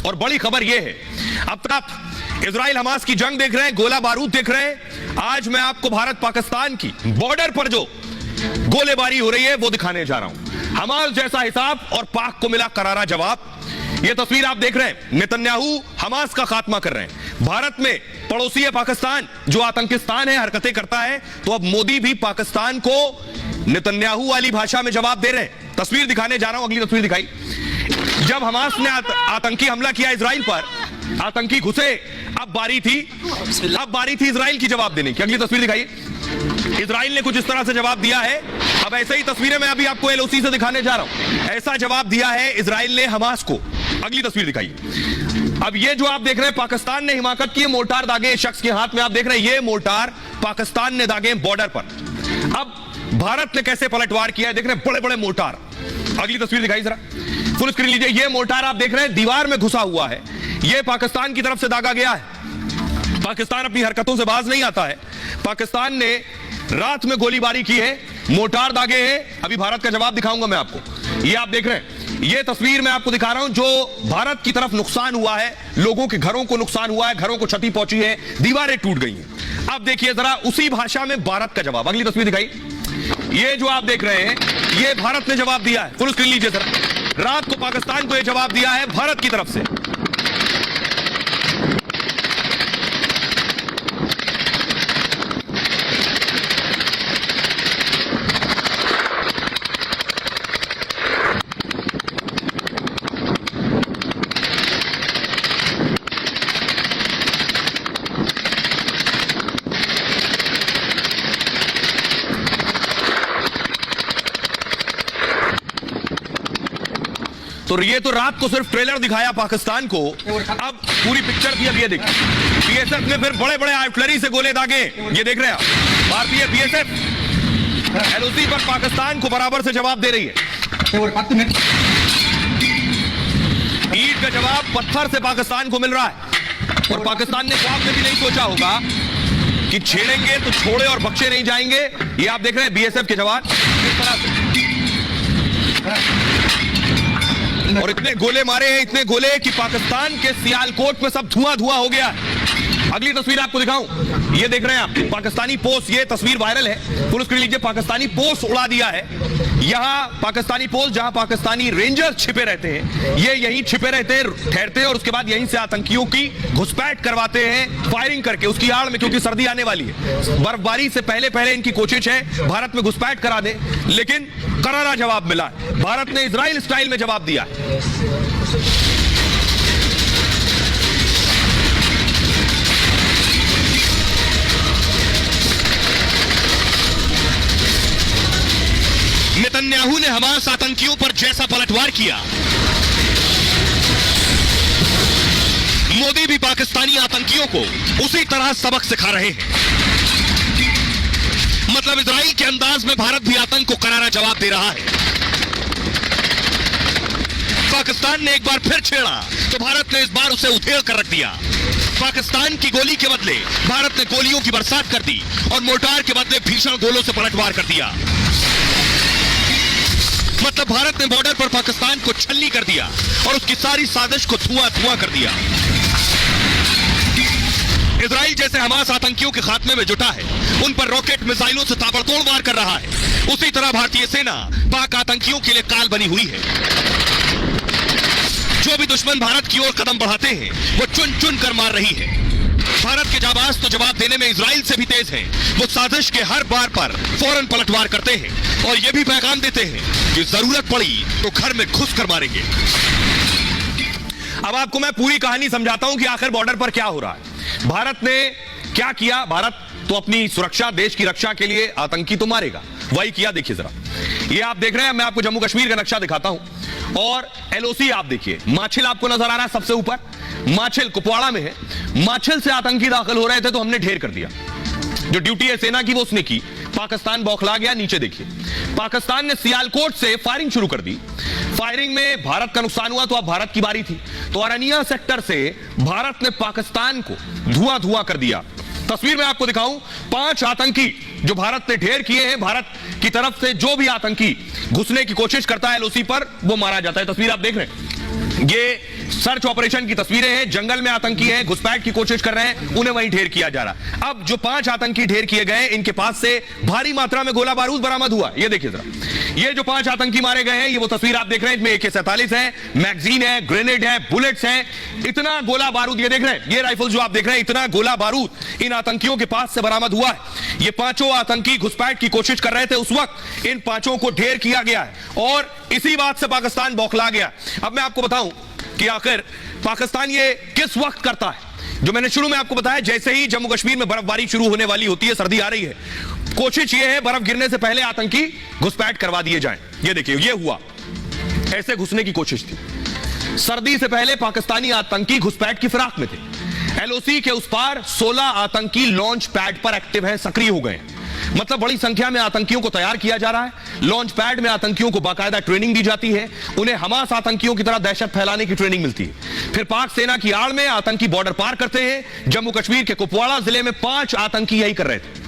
और बड़ी खबर यह है, अब तक आप इजराइल हमास की जंग देख रहे हैं, गोला बारूद देख रहे हैं। आज मैं आपको भारत पाकिस्तान की बॉर्डर पर जो गोलेबारी हो रही है वो दिखाने जा रहा हूं। हमास जैसा हिसाब और पाक को मिला करारा जवाब। यह तस्वीर आप देख रहे हैं, नेतन्याहू हमास का खात्मा कर रहे हैं। भारत में पड़ोसी है पाकिस्तान, जो आतंकिस्तान है, हरकतें करता है, तो अब मोदी भी पाकिस्तान को नेतन्याहू वाली भाषा में जवाब दे रहे हैं। तस्वीर दिखाने जा रहा हूं, अगली तस्वीर दिखाई। जब हमास ने आतंकी हमला किया इजराइल पर, आतंकी घुसे, अब बारी थी इजराइल की जवाब देने की। अगली तस्वीर दिखाइए। इजराइल ने कुछ इस तरह से जवाब दिया है। अब ऐसे ही तस्वीरें मैं अभी आपको एलओसी से दिखाने जा रहा हूं। ऐसा जवाब दिया है इजराइल ने हमास को। अगली तस्वीर दिखाइए। अब ये जो आप देख रहे हैं, पाकिस्तान ने हिमाकत की मोर्टार दागे शख्स के हाथ में, आप देख रहे हैं ये मोर्टार पाकिस्तान ने दागे बॉर्डर पर। अब भारत ने कैसे पलटवार किया है, देख रहे हैं बड़े बड़े मोर्टार। अगली तस्वीर दिखाई जरा, फुल स्क्रीन लीजिए। ये मोर्टार आप देख रहे हैं दीवार में घुसा हुआ है, ये पाकिस्तान की तरफ से दागा गया है। पाकिस्तान अपनी हरकतों से बाज नहीं आता है। पाकिस्तान ने रात में गोलीबारी की है, मोर्टार दागे हैं। अभी भारत का जवाब दिखाऊंगा मैं आपको। ये आप देख रहे हैं, ये तस्वीर मैं आपको दिखा रहा हूं जो भारत की तरफ नुकसान हुआ है, लोगों के घरों को नुकसान हुआ है, घरों को क्षति पहुंची है, दीवारें टूट गई हैं। अब देखिए जरा उसी भाषा में भारत का जवाब। अगली तस्वीर दिखाई। ये जो आप देख रहे हैं, ये भारत ने जवाब दिया है। फुल स्क्रीन लीजिए जरा। रात को पाकिस्तान को यह जवाब दिया है भारत की तरफ से। तो ये तो रात को सिर्फ ट्रेलर दिखाया पाकिस्तान को, अब पूरी पिक्चर थी। अब ये देखिए, बीएसएफ ने फिर बड़े बड़े आर्टिलरी से गोले दागे। ये देख रहे हैं आप, भारतीय बीएसएफ एलओसी पर पाकिस्तान को बराबर से जवाब दे रही है। ईंट का जवाब पत्थर से पाकिस्तान को मिल रहा है। और पाकिस्तान ने ख्वाब में भी नहीं सोचा होगा कि छेड़ेंगे तो छोड़े और बख्शे नहीं जाएंगे। ये आप देख रहे हैं बीएसएफ के जवान किस तरह से, और इतने गोले मारे हैं, इतने गोले कि पाकिस्तान के सियालकोट में सब धुआं धुआं हो गया। अगली तस्वीर आपको दिखाऊं, ये देख रहे हैं आप, पाकिस्तानी पोस्ट, ये तस्वीर वायरल है, फुल स्क्रीन लीजिए। पाकिस्तानी पोस्ट उड़ा दिया है। यहां पाकिस्तानी पोस्ट, जहां पाकिस्तानी रेंजर्स छिपे रहते हैं, ये यहीं छिपे रहते हैं, ठहरते हैं, और उसके बाद यहीं से आतंकियों की घुसपैठ करवाते हैं फायरिंग करके। उसकी आड़ में, क्योंकि सर्दी आने वाली है, बर्फबारी से पहले पहले इनकी कोशिश है भारत में घुसपैठ करा दे, लेकिन करारा जवाब मिला। भारत ने इजराइल स्टाइल में जवाब दिया है। नेतन्याहू ने हमास आतंकियों पर जैसा पलटवार किया, मोदी भी पाकिस्तानी आतंकियों को उसी तरह सबक सिखा रहे हैं। मतलब इजराइल के अंदाज में भारत भी आतंक को करारा जवाब दे रहा है। पाकिस्तान ने एक बार फिर छेड़ा तो भारत ने इस बार उसे उधेड़ कर रख दिया। पाकिस्तान की गोली के बदले भारत ने गोलियों की बरसात कर दी और मोर्टार के बदले भीषण गोलों से पलटवार कर दिया। मतलब भारत ने बॉर्डर पर पाकिस्तान को छलनी कर दिया और उसकी सारी साजिश को धुआं धुआं कर दिया। इजराइल जैसे हमास आतंकियों के खात्मे में जुटा है, उन पर रॉकेट मिसाइलों से ताबड़तोड़ वार कर रहा है। उसी तरह भारतीय सेना पाक आतंकियों के लिए काल बनी हुई है। जो भी दुश्मन भारत की ओर कदम बढ़ाते हैं, वो चुन चुन कर मार रही है। भारत के जाबाज तो जवाब देने में इजराइल से भी तेज हैं। वो साजिश के हर बार पर फौरन पलटवार करते हैं और ये भी पैगाम देते हैं कि जरूरत पड़ी तो घर में घुस कर मारेंगे। अब आपको मैं पूरी कहानी समझाता हूं कि आखिर बॉर्डर पर क्या हो रहा है, भारत ने क्या किया। भारत तो अपनी सुरक्षा, देश की रक्षा के लिए आतंकी तो मारेगा, वही किया। देखिए जरा, ये आप देख रहे हैं, मैं आपको जम्मू कश्मीर का नक्शा दिखाता हूं और एलओसी आप देखिए। माछिल आपको नजर आ रहा है सबसे ऊपर, माछिल कुपवाड़ा में है। माछिल से आतंकी दाखिल हो रहे थे तो हमने ढेर कर दिया। जो ड्यूटी है सेना की वो उसने की। पाकिस्तान बौखला गया। नीचे देखिए, पाकिस्तान ने सियालकोट से फायरिंग शुरू कर दी। फायरिंग में भारत का नुकसान हुआ तो अब भारत की बारी थी। तो अरनिया सेक्टर से भारत ने पाकिस्तान को धुआं धुआं कर दिया। तस्वीर में आपको दिखाऊं, 5 आतंकी जो भारत ने ढेर किए हैं। भारत की तरफ से जो भी आतंकी घुसने की कोशिश करता है एलओसी पर, वो मारा जाता है। तस्वीर आप देख रहे हैं, ये सर्च ऑपरेशन की तस्वीरें हैं। जंगल में आतंकी हैं, घुसपैठ की कोशिश कर रहे हैं, उन्हें वहीं ढेर किया जा रहा। अब जो 5 आतंकी ढेर किए गए, इनके पास से भारी मात्रा में गोला बारूद बरामद हुआ। ये देखिए जरा, ये जो 5 आतंकी मारे गए हैं, ये वो तस्वीर आप देख रहे हैं। इसमें AK-47 है, मैगजीन है, ग्रेनेड है, बुलेट्स हैं, इतना गोला बारूद ये देख रहे हैं। ये राइफल जो आप देख रहे हैं, इतना गोला बारूद इन आतंकियों के पास से बरामद हुआ है। ये 5 आतंकी घुसपैठ की कोशिश कर रहे थे, उस वक्त इन 5 को ढेर किया गया है और इसी बात से पाकिस्तान बौखला गया। अब मैं आपको बताऊं कि आखिर पाकिस्तान ये किस वक्त करता है। जो मैंने शुरू में आपको बताया, जैसे ही जम्मू कश्मीर में बर्फबारी शुरू होने वाली होती है, सर्दी आ रही है, कोशिश ये है बर्फ गिरने से पहले आतंकी घुसपैठ करवा दिए जाएं। ये देखिए, ये हुआ, ऐसे घुसने की कोशिश थी। सर्दी से पहले पाकिस्तानी आतंकी घुसपैठ की फिराक में थे। LOC के उस पार 16 आतंकी लॉन्च पैड पर एक्टिव है, सक्रिय हो गए हैं। मतलब बड़ी संख्या में आतंकियों को तैयार किया जा रहा है। लॉन्च पैड में आतंकियों को बाकायदा ट्रेनिंग दी जाती है, उन्हें हमास आतंकियों की तरह दहशत फैलाने की ट्रेनिंग मिलती है। फिर पाक सेना की आड़ में आतंकी बॉर्डर पार करते हैं। जम्मू कश्मीर के कुपवाड़ा जिले में 5 आतंकी यही कर रहे थे।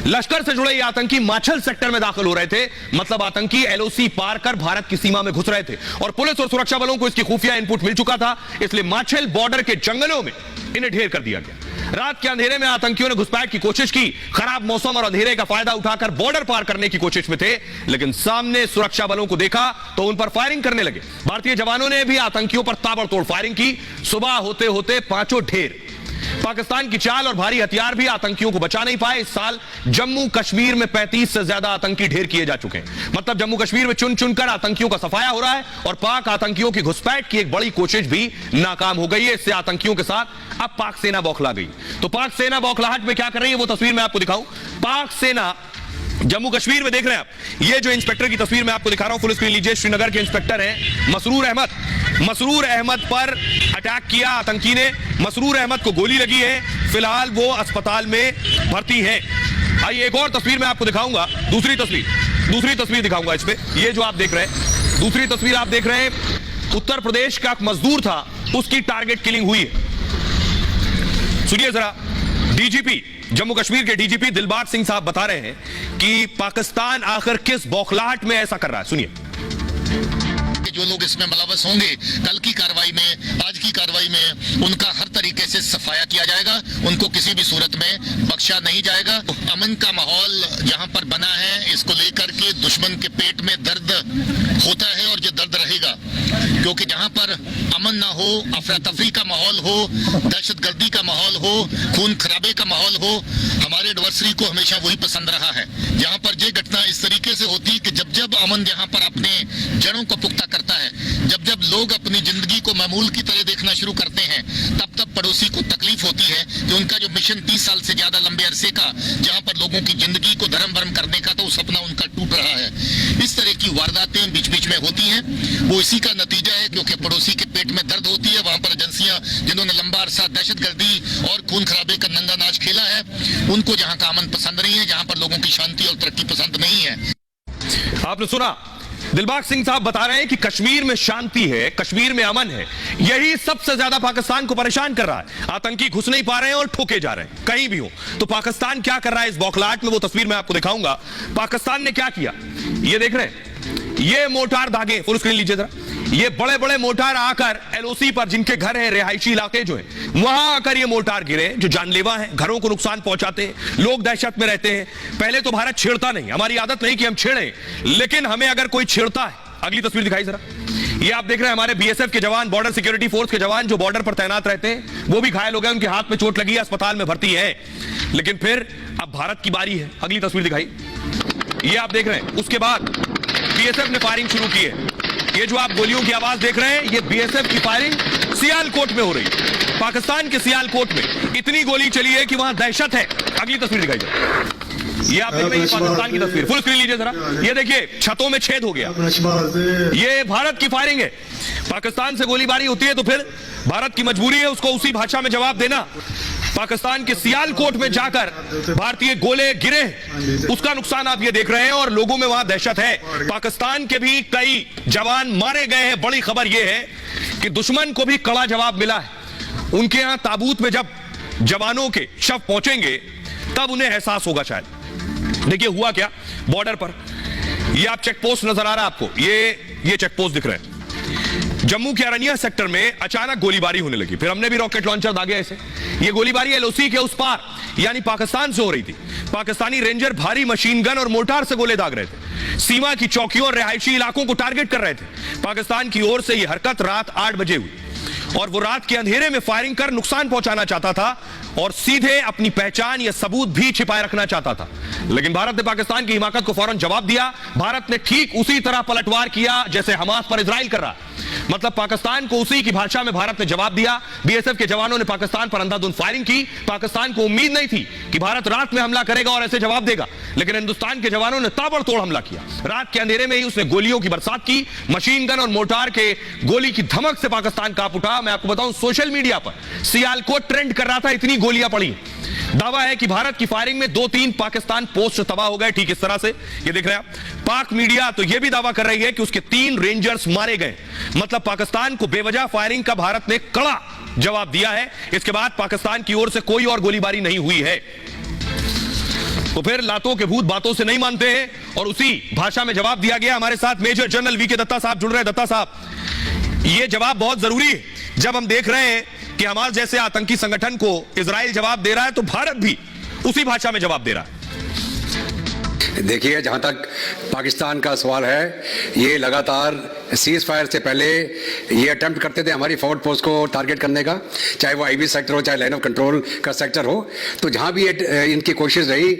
लश्कर से जुड़े ये आतंकी माछल सेक्टर में दाखिल हो रहे थे। मतलब आतंकी LOC पार कर भारत की सीमा में घुस रहे थे और पुलिस और सुरक्षा बलों को इसकी खुफिया इनपुट मिल चुका था, इसलिए माछल बॉर्डर के जंगलों में इन्हें ढेर कर दिया गया। रात के अंधेरे में आतंकियों ने घुसपैठ की कोशिश की। खराब मौसम और अंधेरे का फायदा उठाकर बॉर्डर पार करने की कोशिश में थे, लेकिन सामने सुरक्षा बलों को देखा तो उन पर फायरिंग करने लगे। भारतीय जवानों ने भी आतंकियों पर ताबड़तोड़ फायरिंग की। सुबह होते होते 5 ढेर। पाकिस्तान की चाल और भारी हथियार भी आतंकियों को बचा नहीं पाए। इस साल जम्मू कश्मीर में 35 से ज्यादा आतंकी ढेर किए जा चुके हैं। मतलब जम्मू कश्मीर में चुन चुनकर आतंकियों का सफाया हो रहा है और पाक आतंकियों की घुसपैठ की एक बड़ी कोशिश भी नाकाम हो गई है। इससे आतंकियों के साथ अब पाक सेना बौखला गई। तो पाक सेना बौखलाहट में क्या कर रही है, वो तस्वीर मैं आपको दिखाऊं। पाक सेना जम्मू कश्मीर में देख रहे हैं आप, ये जो इंस्पेक्टर की तस्वीर मैं आपको दिखा रहा हूं, फुल स्क्रीन लीजिए। श्रीनगर के इंस्पेक्टर हैं मसरूर अहमद। मसरूर अहमद पर अटैक किया आतंकी ने। मसरूर अहमद को गोली लगी है, फिलहाल वो अस्पताल में भर्ती है। आइए एक और तस्वीर मैं आपको दिखाऊंगा, दूसरी तस्वीर दिखाऊंगा इसमें। ये जो आप देख रहे हैं, दूसरी तस्वीर आप देख रहे हैं, उत्तर प्रदेश का एक मजदूर था, उसकी टारगेट किलिंग हुई है। सुनिए जरा, DGP जम्मू कश्मीर के DGP दिलबाग सिंह साहब बता रहे हैं कि पाकिस्तान आखिर किस बौखलाहट में ऐसा कर रहा है। सुनिए। जो लोग इसमें मुलव्वस होंगे, कल की कार्रवाई में, आज की कार्रवाई में उनका हर तरीके से सफाया किया जाएगा। उनको किसी भी सूरत में बख्शा नहीं जाएगा। अमन का माहौल जहां पर बना है, इसको लेकर के दुश्मन के पेट में दर्द होता है और जो दर्द रहेगा, क्योंकि जहां पर अमन ना हो, अफरा तफरी का माहौल हो, दहशतगर्दी का माहौल हो, खून खराबे का माहौल हो, हमारे एडवर्सरी को हमेशा वही पसंद रहा है। जहां पर ये घटना इस तरीके से होती है कि जब जब अमन जहां पर अपने जड़ों को पुख्ता करता है, जब जब लोग अपनी जिंदगी को मामूल की तरह देखना शुरू करते हैं, तब तब पड़ोसी को तकलीफ होती है कि उनका जो मिशन 30 साल से ज्यादा लंबे अरसे का, जहां पर लोगों की जिंदगी को धर्म भरम करने का, तो वो सपना उनका टूट रहा है। इस तरह की वारदातें बीच बीच में होती हैं, वो इसी का नतीजा है, क्योंकि पड़ोसी के पेट में दर्द होती है। वहां पर एजेंसियां जिन्होंने लंबा अरसा दहशतगर्दी और खून खराबे का नंगा नाच खेला है, उनको जहां का अमन पसंद नहीं है, जहां पर लोगों की शांति और तरक्की पसंद नहीं है। आपने सुना, दिलबाग सिंह साहब बता रहे हैं कि कश्मीर में शांति है, कश्मीर में अमन है। यही सबसे ज्यादा पाकिस्तान को परेशान कर रहा है। आतंकी घुस नहीं पा रहे हैं और ठोके जा रहे हैं कहीं भी हो। तो पाकिस्तान क्या कर रहा है इस बौखलाहट में, वो तस्वीर मैं आपको दिखाऊंगा। पाकिस्तान ने क्या किया, ये देख रहे हैं, ये मोटार दागे, फुल स्क्रीन लीजिए जरा। ये बड़े बड़े मोटार आकर LOC पर, जिनके घर हैं, रिहायशी इलाके जो हैं, वहां आकर ये मोटार गिरे, जो जानलेवा हैं, घरों को नुकसान पहुंचाते हैं, लोग दहशत में रहते हैं। पहले तो भारत छेड़ता नहीं, हमारी आदत नहीं कि हम छेड़ें, लेकिन हमें अगर कोई छेड़ता है, अगली तस्वीर दिखाई जरा। ये आप देख रहे हैं हमारे BSF के जवान, बॉर्डर सिक्योरिटी फोर्स के जवान जो बॉर्डर पर तैनात रहते हैं, वो भी घायल हो गए, उनके हाथ में चोट लगी है, अस्पताल में भर्ती है। लेकिन फिर अब भारत की बारी है। अगली तस्वीर दिखाई, ये आप देख रहे हैं। उसके बाद BSF ने फायरिंग शुरू की है। ये जो आप गोलियों की आवाज देख रहे हैं, ये BSF की फायरिंग सियालकोट में हो रही है। पाकिस्तान के सियालकोट में इतनी गोली चली है कि वहां दहशत है। अगली तस्वीर दिखाई जाए, ये आप देख रहे हैं पाकिस्तान की तस्वीर, फुल स्क्रीन लीजिए जरा। ये देखिए, छतों में छेद हो गया। ये भारत की फायरिंग है। पाकिस्तान से गोलीबारी होती है तो फिर भारत की मजबूरी है उसको उसी भाषा में जवाब देना। पाकिस्तान के सियालकोट में जाकर भारतीय गोले गिरे, उसका नुकसान आप ये देख रहे हैं और लोगों में वहां दहशत है। पाकिस्तान के भी कई जवान मारे गए हैं। बड़ी खबर यह है कि दुश्मन को भी कड़ा जवाब मिला है। उनके यहां ताबूत में जब जवानों के शव पहुंचेंगे तब उन्हें एहसास होगा शायद। देखिए हुआ क्या, बॉर्डर पर ये आप चेक पोस्ट नजर आ रहा है आपको, ये चेक पोस्ट दिख रहे हैं। जम्मू के अरनिया सेक्टर में अचानक गोलीबारी होने लगी। फिर हमने भी रॉकेट लॉन्चर दागे ऐसे। ये गोलीबारी एलओसी के उस पार यानी पाकिस्तान से हो रही थी। पाकिस्तानी रेंजर भारी मशीन गन और मोर्टार से गोले दाग रहे थे, सीमा की चौकियों और रिहायशी इलाकों को टारगेट कर रहे थे। पाकिस्तान की ओर से यह हरकत रात 8 बजे हुई और वो रात के अंधेरे में फायरिंग कर नुकसान पहुंचाना चाहता था और सीधे अपनी पहचान या सबूत भी छिपाए रखना चाहता था। लेकिन भारत ने पाकिस्तान की हिमाकत को फौरन जवाब दिया। भारत ने ठीक उसी तरह पलटवार किया जैसे हमास पर इजराइल कर रहा। मतलब पाकिस्तान को उसी की भाषा में भारत ने जवाब दिया। बीएसएफ के जवानों ने पाकिस्तान पर अंधाधुंध फायरिंग की। पाकिस्तान को उम्मीद नहीं थी कि भारत रात में हमला करेगा और ऐसे जवाब देगा, लेकिन हिंदुस्तान के जवानों ने ताबड़तोड़ हमला किया। रात के अंधेरे में ही उसने गोलियों की बरसात की। मशीन गन और मोर्टार के गोली की धमक से पाकिस्तान कांप उठा। मैं आपको बताऊं, सोशल मीडिया पर सियालकोट ट्रेंड कर रहा था, इतनी गोलियां पड़ी। दावा है कि भारत की फायरिंग में 2-3 पाकिस्तान पोस्ट तबाह हो गए। ठीक इस तरह से ये दिख रहा है। पाक मीडिया तो यह भी दावा कर रही है कि उसके 3 रेंजर्स मारे गए। मतलब पाकिस्तान को बेवजह फायरिंग का भारत ने कड़ा जवाब दिया है। इसके बाद पाकिस्तान की ओर से कोई और गोलीबारी नहीं हुई है। तो फिर लातों के भूत बातों से नहीं मानते हैं और उसी भाषा में जवाब दिया गया। हमारे साथ मेजर जनरल वीके दत्ता साहब जुड़ रहे हैं। दत्ता साहब, यह जवाब बहुत जरूरी है जब हम देख रहे हैं कि हमास जैसे आतंकी संगठन को इजराइल जवाब दे रहा है, तो भारत भी उसी भाषा में जवाब दे रहा है। देखिए, जहां तक पाकिस्तान का सवाल है, ये लगातार सीज फायर से पहले ये अटेम्प्ट करते थे हमारी फॉरवर्ड पोस्ट को टारगेट करने का, चाहे वो आईबी सेक्टर हो, चाहे लाइन ऑफ कंट्रोल का सेक्टर हो। तो जहां भी इनकी कोशिश रही,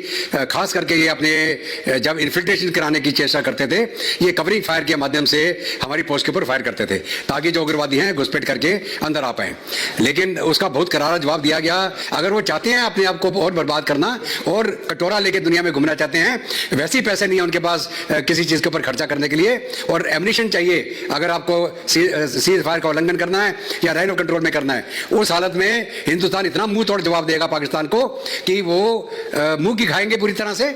खास करके ये अपने जब इन्फिल्ट्रेशन कराने की चेष्टा करते थे, ये कवरिंग फायर के माध्यम से हमारी पोस्ट के ऊपर फायर करते थे ताकि जो उग्रवादी हैं घुसपैठ करके अंदर आ पाए। लेकिन उसका बहुत करारा जवाब दिया गया। अगर वो चाहते हैं अपने आप को और बर्बाद करना और कटोरा लेके दुनिया में घूमना चाहते हैं, वैसे ही पैसे नहीं है उनके पास किसी चीज के ऊपर खर्चा करने के लिए, और एमनिशन चाहिए अगर आपको सीज फायर का उल्लंघन करना है या लाइन ऑफ कंट्रोल में करना है। उस हालत में हिंदुस्तान इतना मुंह तोड़ जवाब देगा पाकिस्तान को कि वो मुंह की खाएंगे पूरी तरह से।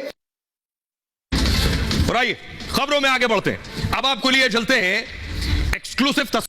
और आइए खबरों में आगे बढ़ते हैं। अब आपको लिए चलते हैं एक्सक्लूसिव